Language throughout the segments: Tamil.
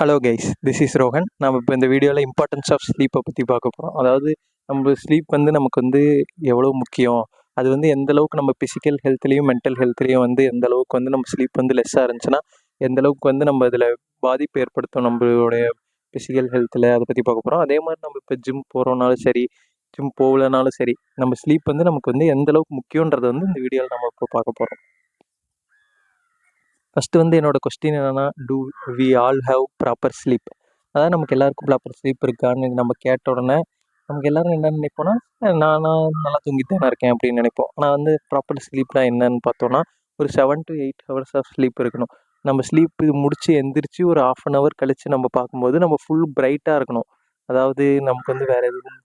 Hello guys, this is Rohan. நம்ம இப்போ இந்த வீடியோவில் இம்பார்ட்டன்ஸ் ஆஃப் ஸ்லீப்பை பற்றி பார்க்க போகிறோம். அதாவது நம்ம ஸ்லீப் நமக்கு எவ்வளோ முக்கியம், அது எந்த அளவுக்கு நம்ம ஃபிசிக்கல் ஹெல்த்லேயும் மென்டல் ஹெல்த்லேயும் எந்த அளவுக்கு நம்ம ஸ்லீப் லெஸ்ஸாக இருந்துச்சுன்னா எந்த அளவுக்கு நம்ம இதில் பாதிப்பு ஏற்படுத்தும் நம்மளுடைய ஃபிசிக்கல் ஹெல்த்தில், அதை பற்றி பார்க்க போகிறோம். அதே மாதிரி நம்ம இப்போ ஜிம் போகிறோம்னாலும் சரி, ஜிம் போகலனாலும் சரி, நம்ம ஸ்லீப் நமக்கு எந்த அளவுக்கு முக்கியன்றதை இந்த வீடியோவில் நம்ம இப்போ பார்க்க போகிறோம். ஃபஸ்ட்டு என்னோட கொஸ்டின் என்னென்னா, do we all have proper sleep? அதாவது நமக்கு எல்லாருக்கும் ப்ராப்பர் ஸ்லீப் இருக்கான்னு நம்ம கேட்ட உடனே நமக்கு எல்லோரும் என்ன நினைப்போன்னா, நான் நல்லா தூங்கிட்டு தானே இருக்கேன் அப்படின்னு நினைப்போம். ஆனால் ப்ராப்பர் ஸ்லீப்லாம் என்னன்னு பார்த்தோன்னா, ஒரு 7 to 8 ஹவர்ஸ் ஆஃப் ஸ்லீப் இருக்கணும். நம்ம ஸ்லீப்பு முடித்து எந்திரிச்சு ஒரு 1/2 hour கழித்து நம்ம பார்க்கும்போது நம்ம ஃபுல் பிரைட்டாக இருக்கணும். அதாவது நமக்கு வேறு எதுவும்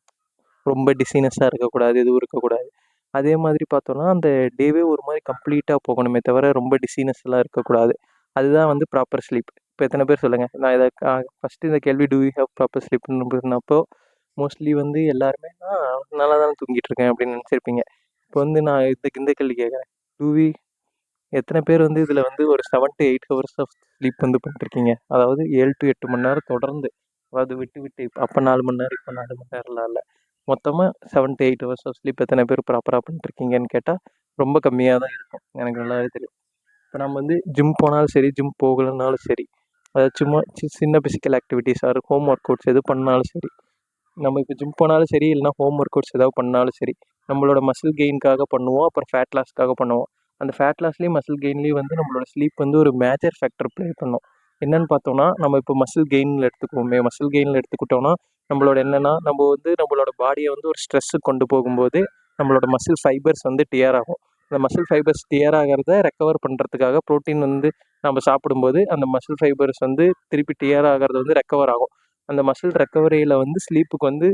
ரொம்ப டிசீனஸாக இருக்கக்கூடாது, எதுவும் இருக்கக்கூடாது. அதே மாதிரி பார்த்தோன்னா, அந்த டேவே ஒரு மாதிரி கம்ப்ளீட்டாக போகணுமே தவிர ரொம்ப டிசீனஸ்லாம் இருக்கக்கூடாது. அதுதான் ப்ராப்பர் ஸ்லீப். இப்போ எத்தனை பேர் சொல்லுங்கள், நான் இதை ஃபஸ்ட்டு இந்த கேள்வி டூ யூ ஹேவ் ப்ராப்பர் ஸ்லீப்னப்போ மோஸ்ட்லி எல்லாருமே நான் நல்லா தானே தூங்கிட்டு இருக்கேன் அப்படின்னு நினச்சிருப்பீங்க. இப்போ நான் இந்த கேள்வி கேட்குறேன், டூ வி எத்தனை பேர் இதில் ஒரு 7 to 8 ஹவர்ஸ் ஆஃப் ஸ்லீப் பண்ணிருக்கீங்க? அதாவது 7 to 8 மணி நேரம் தொடர்ந்து, அதாவது விட்டு விட்டு அப்போ 4 மணி நேரம் இப்போ 4 மணி நேரம்லாம் இல்லை, மொத்தமாக 7 to 8 ஹவர்ஸ் ஆஃப் ஸ்லீப் எத்தனை பேர் ப்ராப்பராக பண்ணிட்டுருக்கீங்கன்னு கேட்டால் ரொம்ப கம்மியாக தான் இருக்கும். எனக்கு நல்லாவே தெரியும். இப்போ நம்ம ஜிம் போனாலும் சரி, ஜிம் போகலைனாலும் சரி, அதாவது சும்மா சின்ன physical activities or home workouts எது பண்ணாலும் சரி, நம்ம இப்போ ஜிம் போனாலும் சரி, இல்லைனா ஹோம் ஒர்க் அவுட்ஸ் ஏதாவது பண்ணாலும் சரி, நம்மளோட மசில் கெயின்காக பண்ணுவோம், அப்புறம் ஃபேட் லாஸ்க்காக பண்ணுவோம். அந்த ஃபேட் லாஸ்லேயும் மசில் கெயின்லேயும் நம்மளோட ஸ்லீப் ஒரு மேஜர் ஃபேக்டர் ப்ளே பண்ணும். என்னென்னு பார்த்தோன்னா, நம்ம இப்போ மசில் கெயினில் எடுத்துக்குவோமே, மசில் கெயினில் எடுத்துக்கிட்டோன்னா நம்மளோட என்னென்னா, நம்ம நம்மளோட பாடியை ஒரு ஸ்ட்ரெஸ்ஸுக்கு கொண்டு போகும்போது நம்மளோட மசில் ஃபைபர்ஸ் டியர் ஆகும். அந்த மசில் ஃபைபர்ஸ் டியர் ஆகிறத ரெக்கவர் பண்ணுறதுக்காக ப்ரோட்டீன் நம்ம சாப்பிடும்போது அந்த மசில் ஃபைபர்ஸ் திருப்பி டியர் ஆகிறது ரெக்கவர் ஆகும். அந்த மசில் ரெக்கவரியில் ஸ்லீப்புக்கு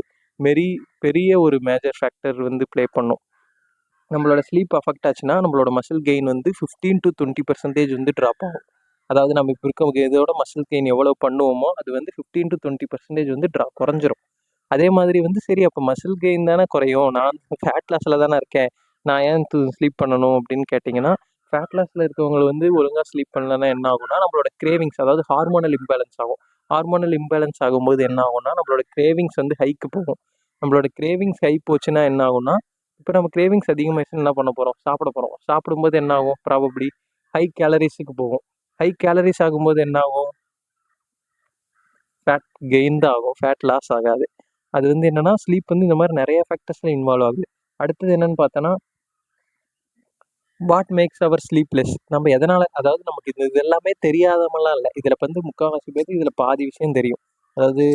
பெரிய ஒரு மேஜர் ஃபேக்டர் ப்ளே பண்ணும். நம்மளோட ஸ்லீப் அஃபெக்ட் ஆச்சுன்னா நம்மளோட மசில் கெயின் 15 to 20% ட்ராப் ஆகும். அதாவது நம்ம இப்போ இருக்க இதோட மசில் கெயின் எவ்வளோ பண்ணுவோமோ அது 15 to 20% குறைஞ்சிரும். அதே மாதிரி சரி, அப்போ மசில் கெயின் தானே குறையும், நான் ஃபேட் லாஸில் தானே இருக்கேன், நான் ஏன் ஸ்லீப் பண்ணணும் அப்படின்னு கேட்டிங்கன்னா, ஃபேட் லாஸில் இருக்கவங்க ஒழுங்காக ஸ்லீப் பண்ணலன்னா என்ன ஆகும்னா, நம்மளோட கிரேவிங்ஸ், அதாவது ஹார்மோனல் இம்பேலன்ஸ் ஆகும். ஹார்மோனல் இம்பேலன்ஸ் ஆகும்போது என்ன ஆகும்னா, நம்மளோட கிரேவிங்ஸ் ஹைக்கு போகும். நம்மளோட கிரேவிங்ஸ் ஹை போச்சுன்னா என்ன ஆகும்னா, இப்போ நம்ம கிரேவிங்ஸ் அதிகமாகிடுச்சுன்னா என்ன பண்ண போகிறோம், சாப்பிட போகிறோம். சாப்பிடும்போது என்ன ஆகும், ப்ராபப்ளி ஹை கேலரிஸுக்கு போகும். ஹை கேலரிஸ் ஆகும்போது என்ன ஆகும், ஃபேட் கெயின் தான் ஆகும், ஃபேட் லாஸ் ஆகாது. அது என்னென்னா, ஸ்லீப் இந்த மாதிரி நிறைய ஃபேக்டர்ஸில் இன்வால்வ் ஆகுது. அடுத்தது என்னென்னு பார்த்தோன்னா, வாட் மேக்ஸ் அவர் ஸ்லீப்லெஸ்? நம்ம எதனால், அதாவது நமக்கு இது எல்லாமே தெரியாதமெல்லாம் இல்லை. இதில் முக்கால்வாசி பேருக்கு இதில் பாதி விஷயம் தெரியும். அதாவது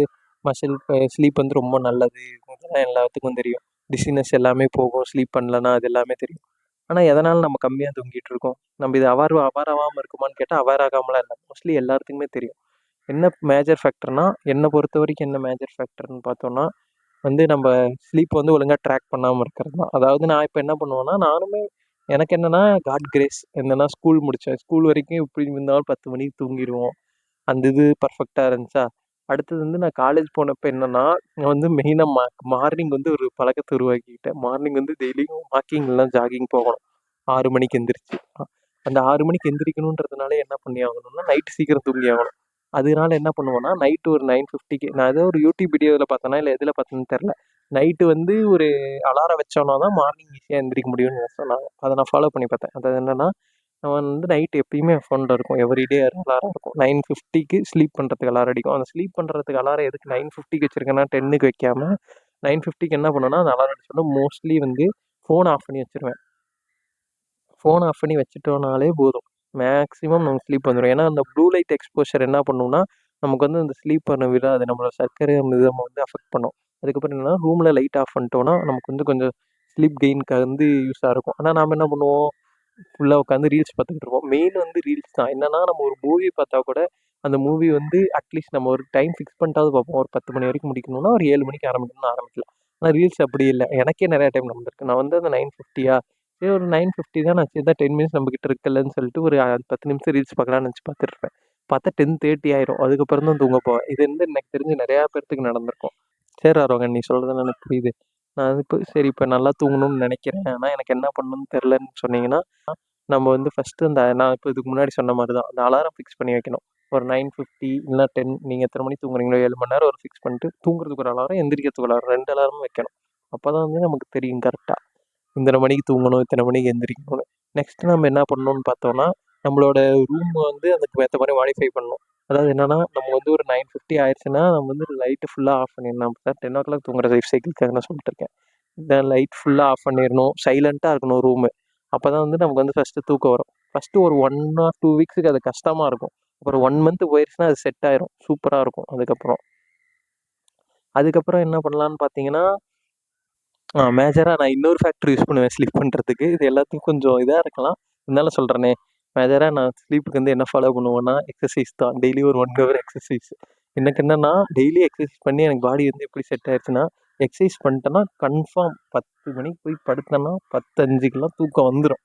மசில் ஸ்லீப் ரொம்ப நல்லது, இதெல்லாம் எல்லாத்துக்கும் தெரியும். டிசீனஸ் எல்லாமே போகும் ஸ்லீப் பண்ணலன்னா, அது எல்லாமே தெரியும். ஆனால் எதனால் நம்ம கம்மியாக தூங்கிட்டு இருக்கோம்? நம்ம இது அவேர் ஆகாமல் இருக்குமான்னு கேட்டால் அவேர் ஆகாமலாம் இல்லை, மோஸ்ட்லி எல்லாத்துக்குமே தெரியும். என்ன மேஜர் ஃபேக்டர்னால், என்னை பொறுத்த வரைக்கும் என்ன மேஜர் ஃபேக்டர்னு பார்த்தோன்னா, நம்ம ஸ்லீப் ஒழுங்காக ட்ராக் பண்ணாமல் இருக்கிறது தான். அதாவது நான் இப்போ என்ன பண்ணுவேன்னா, நானுமே எனக்கு என்னென்னா காட் கிரேஸ் என்னென்னா, ஸ்கூல் முடித்தேன். ஸ்கூல் வரைக்கும் இப்படி இருந்தாலும் 10 மணிக்கு தூங்கிடுவோம். அந்த இது பர்ஃபெக்டாக இருந்துச்சா. அடுத்தது நான் காலேஜ் போனப்போ என்னென்னா, நான் மெயினாக மார்னிங் ஒரு பழக்கத்தை உருவாக்கிக்கிட்டேன். மார்னிங் டெய்லியும் வாக்கிங் இல்லைனா ஜாகிங் போகணும். 6 மணிக்கு எந்திரிச்சு, அந்த 6 மணிக்கு எந்திரிக்கணுன்றதுனால என்ன பண்ணி ஆகணும்னா, நைட்டு சீக்கிரம் தூங்கி ஆகணும். அதனால என்ன பண்ணுவேன்னா, நைட்டு ஒரு 9:50க்கு, நான் ஏதோ ஒரு யூடியூப் வீடியோவில் பார்த்தேன்னா இல்லை எதில் பார்த்தேன்னு தெரில, நைட்டு ஒரு அலாரம் வச்சோன்னா தான் மார்னிங் ஈஸியாக எந்திரிக்க முடியும்னு சொன்னாங்க. அதை நான் ஃபாலோ பண்ணி பார்த்தேன். அது என்னென்னா, நான் நைட்டு எப்பயுமே என் ஃபோனில் இருக்கும், எவ்ரிடே அலாரம் இருக்கும். 9:50க்கு ஸ்லீப் பண்ணுறதுக்கு அலாரம் அடிக்கும். அந்த ஸ்லீப் பண்ணுறதுக்கு அலாரம் எதுக்கு 9:50க்கு வச்சுருக்கேன்னா, 10க்கு வைக்காமல் 9:50க்கு என்ன பண்ணுவேன்னா, அந்த அலாரம் அடிச்சோன்னா மோஸ்ட்லி ஃபோன் ஆஃப் பண்ணி வச்சுருவேன். ஃபோன் ஆஃப் பண்ணி வச்சுட்டோனாலே போதும், மேக்ஸிமம் நமக்கு ஸ்லீப் வந்துடும். ஏன்னா அந்த ப்ளூ லைட் எக்ஸ்போஷர் என்ன பண்ணுன்னா, நமக்கு அந்த ஸ்லீப் பண்ண விடாது, நம்மளோட சர்க்கரை நம்ம அஃபெக்ட் பண்ணும். அதுக்கப்புறம் என்னென்னா, ரூமில் லைட் ஆஃப் பண்ணிட்டோன்னா நமக்கு கொஞ்சம் ஸ்லீப் கெயினுக்கு யூஸாக இருக்கும். ஆனால் நாம் என்ன பண்ணுவோம், ஃபுல்லாக உட்காந்து ரீல்ஸ் பார்த்துக்கிட்டு இருப்போம். மெயின் ரீல்ஸ் தான். என்னென்னா, நம்ம ஒரு மூவி பார்த்தா கூட அந்த மூவி அட்லீஸ்ட் நம்ம ஒரு டைம் ஃபிக்ஸ் பண்ணிட்டாவது பார்ப்போம். ஒரு 10 மணி வரைக்கும் முடிக்கணும்னா ஒரு 7 மணிக்கு ஆரம்பிக்கணும்னு ஆரம்பிக்கலாம். ஆனால் ரீல்ஸ் அப்படி இல்லை. எனக்கே நிறையா டைம் நடந்திருக்கு. நான் அந்த 9:50 சரி ஒரு 9:50 தான், நான் சரி தான் 10 மினிட்ஸ் நம்மக்கிட்ட இருக்குல்லன்னு சொல்லிட்டு ஒரு 10 நிமிஷம் ரீல்ஸ் பார்க்கலாம்னு நினச்சி பார்த்துட்ருப்பேன். பார்த்தா 10:30 ஆயிரும். அதுக்கப்புறம் தான் தூங்க போவேன். இது எனக்கு தெரிஞ்சு நிறையா பேர்த்துக்கு நடந்திருக்கும். சரி ரோகன், நீ சொல்கிறது எனக்கு புரியுது. நான் இப்போ சரி இப்போ நல்லா தூங்கணும்னு நினைக்கிறேன், ஆனால் எனக்கு என்ன பண்ணணும்னு தெரிலன்னு சொன்னீங்கன்னா, நம்ம ஃபஸ்ட்டு நான் இப்போ இதுக்கு முன்னாடி சொன்ன மாதிரி தான் அந்த அலாரம் ஃபிக்ஸ் பண்ணி வைக்கணும். ஒரு 9:50 இல்லைனா 10 நீங்கள் எத்தனை மணிக்கு தூங்குறீங்களோ 7 மணி நேரம் ஒரு ஃபிக்ஸ் பண்ணிட்டு தூங்குறதுக்கு ஒரு அலாரம், எந்திரிக்கிறதுக்கு ஒரு அலாரம், 2 அலாரமும் வைக்கணும். அப்போ தான் வந்து நமக்கு தெரியும் கரெக்டாக இத்தனை மணிக்கு தூங்கணும், இத்தனை மணிக்கு எந்திரிக்கணும்னு. நெக்ஸ்ட் நம்ம என்ன பண்ணணும்னு பார்த்தோம்னா, நம்மளோட ரூம் வந்து அதுக்கு ஏற்ற மாதிரி மாடிஃபை பண்ணணும். அதாவது என்னன்னா, நம்ம வந்து ஒரு 9:50 ஆயிடுச்சுன்னா நம்ம வந்து லைட்டு ஃபுல்லாக ஆஃப் பண்ணிடணும். அப்போ தான் 10 o'clock தூங்குற லைஃப் சைக்கிளுக்காக நான் சொல்லிட்டு இருக்கேன். இந்த லைட் ஃபுல்லாக ஆஃப் பண்ணிடணும், சைலண்ட்டாக இருக்கணும் ரூமு. அப்போ தான் வந்து நமக்கு வந்து ஃபஸ்ட்டு தூக்கம் வரும். ஃபஸ்ட்டு ஒரு 1 or 2 வீக்ஸுக்கு அது கஷ்டமாக இருக்கும். அப்புறம் 1 month போயிடுச்சுன்னா அது செட் ஆயிரும், சூப்பராக இருக்கும். அதுக்கப்புறம் என்ன பண்ணலான்னு பார்த்தீங்கன்னா, மேஜராக நான் இன்னொரு ஃபேக்டர் யூஸ் பண்ணுவேன் ஸ்லீப் பண்ணுறதுக்கு. இது எல்லாத்துக்கும் கொஞ்சம் இதாக இருக்கலாம், இருந்தாலும் சொல்கிறேனே. மேஜராக நான் ஸ்லீப்புக்கு வந்து என்ன ஃபாலோ பண்ணுவேன்னா, எக்ஸசைஸ் தான். டெய்லி ஒரு 1 hour எக்ஸசைஸ். எனக்கு என்னென்னா, டெய்லி எக்ஸசைஸ் பண்ணி எனக்கு பாடி வந்து எப்படி செட் ஆயிடுச்சுன்னா, எக்ஸசைஸ் பண்ணிட்டேன்னா கன்ஃபார்ம் 10 மணிக்கு போய் படுத்தேன்னா 10:05க்கெல்லாம் தூக்கம் வந்துடும்.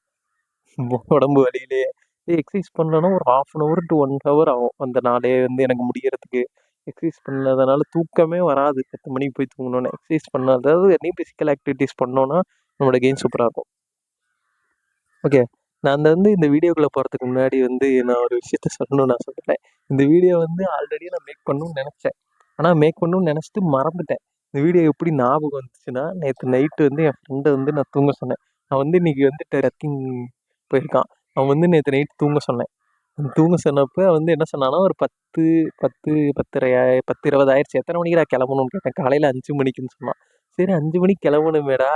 உடம்பு வலியிலேயே. எக்ஸசைஸ் பண்ணலன்னா ஒரு 1/2 hour to 1 hour ஆகும் அந்த நாளே வந்து எனக்கு முடியறதுக்கு. எக்ஸசைஸ் பண்ணாதனால தூக்கமே வராது. 10 மணிக்கு போய் தூங்கணும்னு. எக்ஸசைஸ் பண்ண அதாவது எனி ஃபிசிக்கல் ஆக்டிவிட்டீஸ் பண்ணோன்னா நம்மளோட கெயின் சூப்பராக இருக்கும். ஓகே. நான் வந்து இந்த வீடியோக்குள்ளே போகிறதுக்கு முன்னாடி வந்து நான் ஒரு விஷயத்த சொல்லணும்னு நான் சொல்லிட்டேன். இந்த வீடியோ வந்து ஆல்ரெடி நான் மேக் பண்ணணும்னு நினச்சேன். ஆனால் மேக் பண்ணணும்னு நினச்சிட்டு மறந்துட்டேன். இந்த வீடியோ எப்படி ஞாபகம் வந்துச்சுன்னா, நேற்று நைட்டு வந்து என் ஃப்ரெண்டை வந்து நான் தூங்க சொன்னேன். அவன் வந்து இன்னைக்கு வந்து ட்ரெக்கிங் போயிருக்கான். அவன் வந்து நேற்று நைட்டு தூங்க சொன்னேன். தூங்க சொன்னப்போ வந்து என்ன சொன்னான்னா, ஒரு 10, 10, 10:30 10, 20 ஆயிடுச்சு. எத்தனை மணிக்குடா கிளம்பணும்னு கேட்டேன். காலையில் 5 மணிக்குன்னு சொன்னான். சரி 5 மணிக்கு கிளம்பணுமேடா,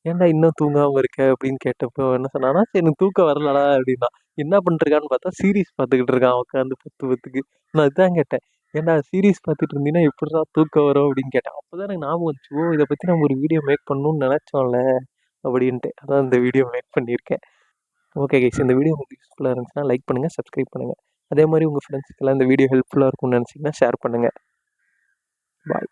ஏன்டா இன்னும் தூங்காமல் இருக்க அப்படின்னு கேட்டப்போ என்ன சொன்னான்னா, சரி எனக்கு தூக்கம் வரலடா அப்படின்னா. என்ன பண்ணிட்டுருக்கான்னு பார்த்தா சீரீஸ் பார்த்துக்கிட்டு இருக்கான் உட்காந்து 10:10க்கு. நான் இதுதான் கேட்டேன், ஏன்டா சீரீஸ் பார்த்துட்டு இருந்தீங்கன்னா எப்படிடா தூக்கம் வரும் அப்படின்னு கேட்டேன். அப்போ தான் எனக்கு ஞாபகம் வந்துச்சு, ஓ இதை பற்றி நம்ம ஒரு வீடியோ மேக் பண்ணணும்னு நினச்சோம்ல அப்படின்ட்டு. அதான் இந்த வீடியோ மேக் பண்ணியிருக்கேன். ஓகே கைஸ், இந்த வீடியோ உங்களுக்கு யூஸ்ஃபுல்லாக இருந்துச்சுன்னா லைக் பண்ணுங்கள், சப்ஸ்கிரைப் பண்ணுங்கள். அதே மாதிரி உங்கள் ஃப்ரெண்ட்ஸுக்கெல்லாம் இந்த வீடியோ ஹெல்ப்ஃபுல்லாக இருக்கும்னு நினச்சிங்கன்னா ஷேர் பண்ணுங்கள். பாய்.